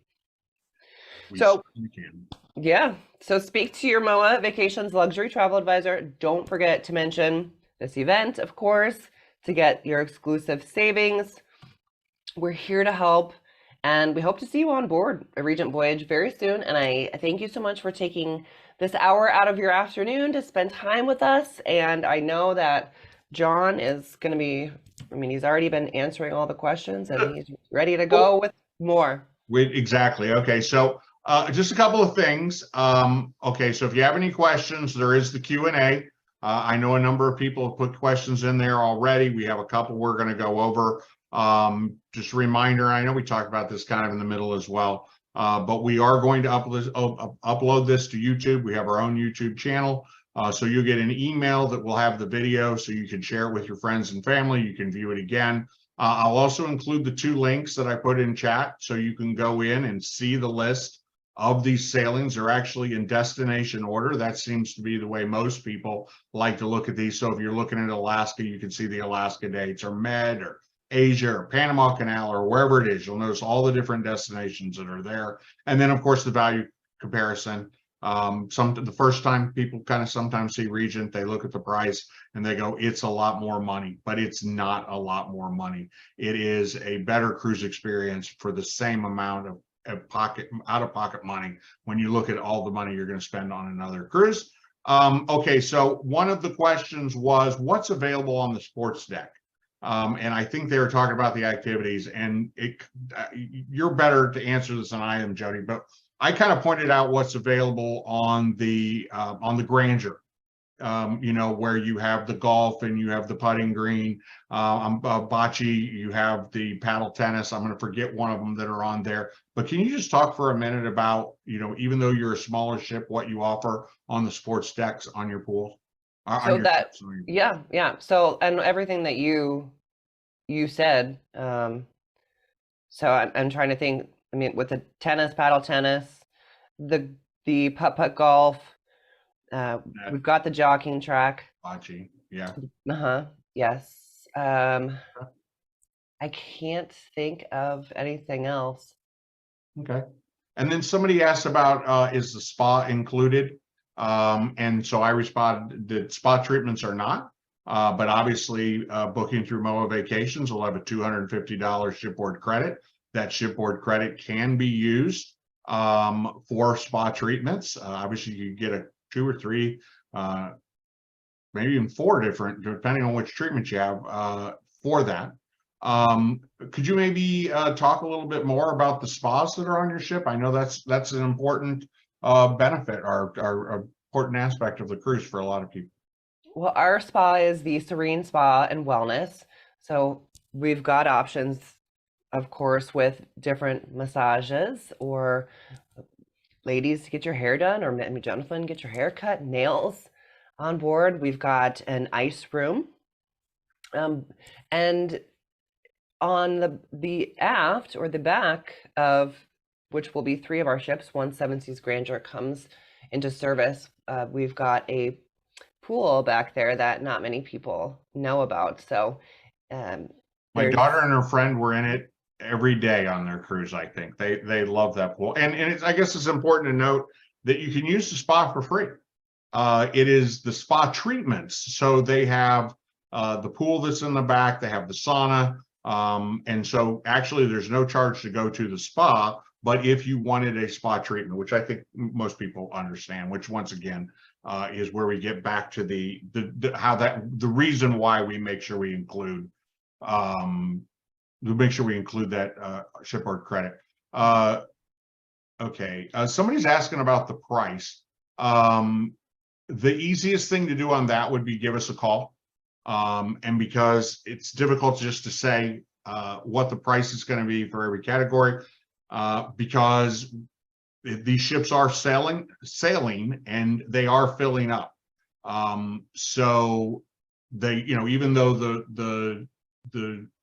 we can. Yeah. So speak to your MOAA Vacations luxury travel advisor. Don't forget to mention this event, of course, to get your exclusive savings. We're here to help, and we hope to see you on board a Regent voyage very soon. And I thank you so much for taking this hour out of your afternoon to spend time with us. And I know that John is going to be, he's already been answering all the questions, and he's ready to go with more. Exactly. Okay. So just a couple of things. Okay. So if you have any questions, there is the Q&A. I know a number of people have put questions in there already. We have a couple we're going to go over. Just a reminder, I know we talked about this kind of in the middle as well, but we are going to upload this to YouTube. We have our own YouTube channel. So you'll get an email that will have the video so you can share it with your friends and family. You can view it again. I'll also include the 2 links that I put in chat so you can go in and see the list of these sailings. They're actually in destination order. That seems to be the way most people like to look at these. So if you're looking at Alaska, you can see the Alaska dates, or Med, or Asia, or Panama Canal, or wherever it is. You'll notice all the different destinations that are there. And then, of course, the value comparison. The first time people kind of sometimes see Regent, they look at the price and they go, it's a lot more money, but it's not a lot more money. It is a better cruise experience for the same amount of out-of-pocket money when you look at all the money you're going to spend on another cruise. Okay, so one of the questions was, what's available on the sports deck? And I think they were talking about the activities, and you're better to answer this than I am, Jodi, but I kind of pointed out what's available on the Grandeur. Where you have the golf and you have the putting green, bocce, you have the paddle tennis. I'm going to forget one of them that are on there. But can you just talk for a minute about, even though you're a smaller ship, what you offer on the sports decks on your pool? Yeah. So, and everything that you said. So I'm trying to think. With the tennis, paddle tennis, the putt golf. We've got the jogging track. Bocce, yeah. Yes. I can't think of anything else. Okay. And then somebody asked about, is the spa included? And so I responded that spa treatments are not, but obviously booking through MOAA Vacations will have a $250 shipboard credit. That shipboard credit can be used for spa treatments. Obviously, you get a 2 or 3, maybe even 4 different, depending on which treatment you have for that. Could you maybe talk a little bit more about the spas that are on your ship? I know that's an important benefit or important aspect of the cruise for a lot of people. Well, our spa is the Serene Spa and Wellness. So we've got options, of course, with different massages or ladies to get your hair done, or maybe gentlemen get your hair cut, nails on board. We've got an ice room. And on the aft or the back of which will be 3 of our ships, once Seven Seas Grandeur comes into service, we've got a pool back there that not many people know about. So My there's daughter and her friend were in it every day on their cruise. I think they love that pool, and I guess it's important to note that you can use the spa for free. It is the spa treatments, so they have the pool that's in the back. They have the sauna, and so actually there's no charge to go to the spa. But if you wanted a spa treatment, which I think most people understand, which once again is where we get back to the reason why we make sure we include that shipboard credit. Okay, somebody's asking about the price. The easiest thing to do on that would be give us a call. And because it's difficult just to say what the price is going to be for every category, because these ships are sailing and they are filling up. So they, even though the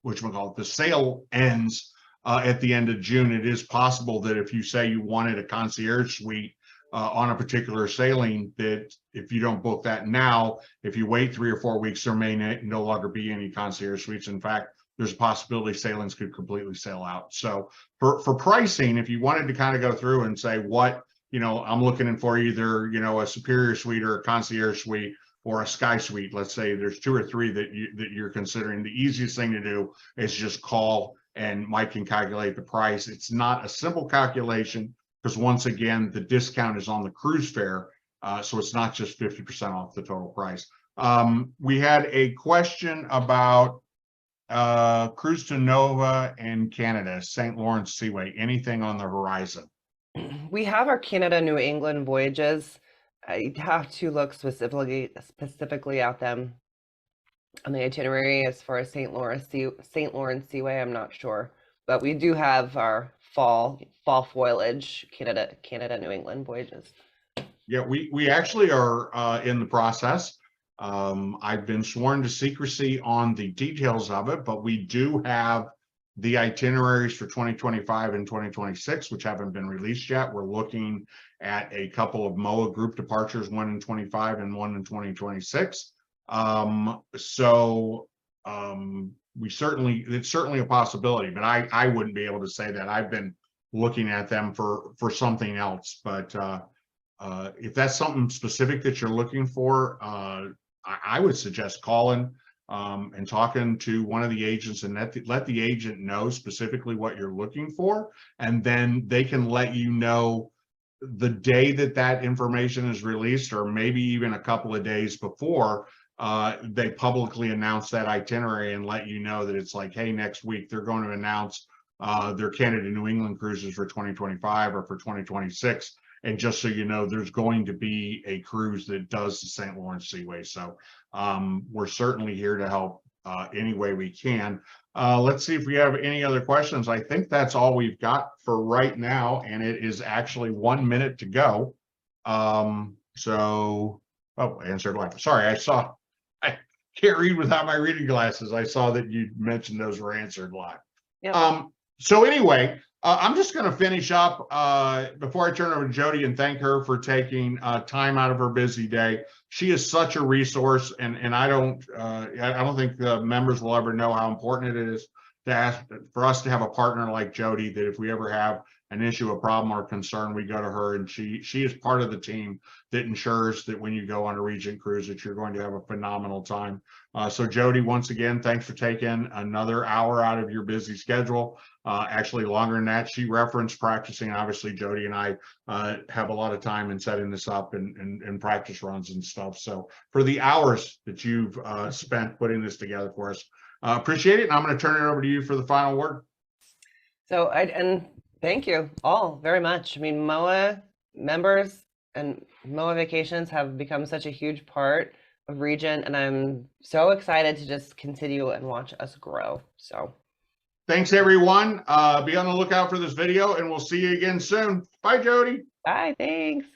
whatchamacallit, the sale ends at the end of June, it is possible that if you say you wanted a concierge suite on a particular sailing, that if you don't book that now, if you wait 3 or 4 weeks, there may no longer be any concierge suites. In fact, there's a possibility sailings could completely sail out. So for pricing, if you wanted to kind of go through and say what, I'm looking for either, a superior suite or a concierge suite or a sky suite, let's say there's 2 or 3 that you're considering, the easiest thing to do is just call and Mike can calculate the price. It's not a simple calculation because once again, the discount is on the cruise fare. So it's not just 50% off the total price. We had a question about cruise to Nova and Canada, St. Lawrence Seaway, anything on the horizon? we have our Canada New England voyages. I have to look specifically at them on the itinerary. As far as St. Lawrence Seaway, I'm not sure, but we do have our fall foliage Canada New England voyages. Yeah, we actually are in the process. I've been sworn to secrecy on the details of it, but we do have the itineraries for 2025 and 2026, which haven't been released yet. We're looking at a couple of MOAA group departures, one in 25 and one in 2026. It's certainly a possibility, but I wouldn't be able to say that. I've been looking at them for something else, but if that's something specific that you're looking for, I would suggest calling and talking to one of the agents and let the agent know specifically what you're looking for, and then they can let you know the day that information is released, or maybe even a couple of days before they publicly announce that itinerary and let you know that it's like, hey, next week they're going to announce their Canada New England cruises for 2025 or for 2026. And just so you know, there's going to be a cruise that does the St. Lawrence Seaway. So we're certainly here to help any way we can. Let's see if we have any other questions. I think that's all we've got for right now, and it is actually 1 minute to go. I answered live. Sorry, I can't read without my reading glasses. I saw that you mentioned those were answered live. Yep. So anyway, I'm just going to finish up before I turn over to Jodi and thank her for taking time out of her busy day. She is such a resource, and I don't think the members will ever know how important it is for us to have a partner like Jodi, that if we ever have an issue, a problem, or concern, we go to her, and she is part of the team that ensures that when you go on a Regent cruise that you're going to have a phenomenal time. So Jodi, once again, thanks for taking another hour out of your busy schedule. Actually longer than that. She referenced practicing. Obviously, Jodi and I have a lot of time in setting this up and practice runs and stuff. So for the hours that you've spent putting this together for us, appreciate it. And I'm going to turn it over to you for the final word. So and thank you all very much. I mean, MOAA members and MOAA Vacations have become such a huge part of Regent, and I'm so excited to just continue and watch us grow. So Thanks, everyone. Be on the lookout for this video, and we'll see you again soon. Bye, Jodi. bye, thanks.